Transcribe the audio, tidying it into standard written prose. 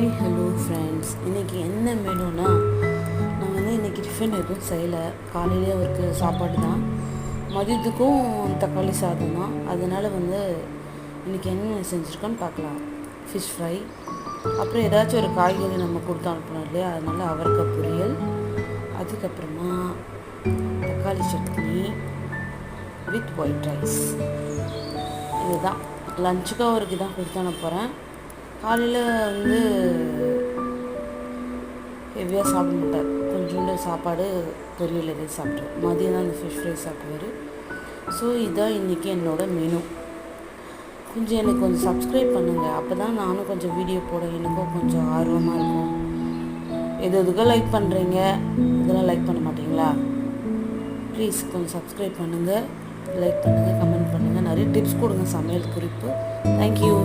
Hi hello friends, இன்றைக்கி என்ன மெனுனா, நான் இன்றைக்கி டிஃபன் எதுவும் செய்யலை. காலையிலே அவருக்கு சாப்பாடு தான், மதியத்துக்கும் தக்காளி சாதம் தான். அதனால் இன்றைக்கி என்ன செஞ்சுருக்கோன்னு பார்க்கலாம். ஃபிஷ் ஃப்ரை, அப்புறம் ஏதாச்சும் ஒரு காய்கறி நம்ம கொடுத்து அனுப்பணும் இல்லையா, அதனால் அவரைக்காய் பொரியல், அதுக்கப்புறமா தக்காளி சட்னி வித் ஒயிட் ரைஸ். இதுதான் லஞ்சுக்கு அவருக்கு தான் கொடுத்து அனுப்புகிறேன். காலையில் ஹெவியாக சாப்பிட மாட்டார், கொஞ்சோண்டு சாப்பாடு பொரியல் எதாவது சாப்பிட்ரு. மதியம் தான் அந்த ஃபிஷ் ஃப்ரை சாப்பிடுவார். ஸோ இதுதான் இன்றைக்கி என்னோடய மெனு. எனக்கு கொஞ்சம் சப்ஸ்கிரைப் பண்ணுங்கள், அப்போ தான் நானும் கொஞ்சம் வீடியோ போட எனக்கும் கொஞ்சம் ஆர்வமாக இருக்கும். எதுக்கோ லைக் பண்ணுறீங்க, இதெல்லாம் லைக் பண்ண மாட்டிங்களா? ப்ளீஸ் கொஞ்சம் சப்ஸ்கிரைப் பண்ணுங்கள், லைக் பண்ணுங்கள், கமெண்ட் பண்ணுங்கள், நிறைய டிப்ஸ் கொடுங்க சமையல் குறிப்பு. தேங்க்யூ.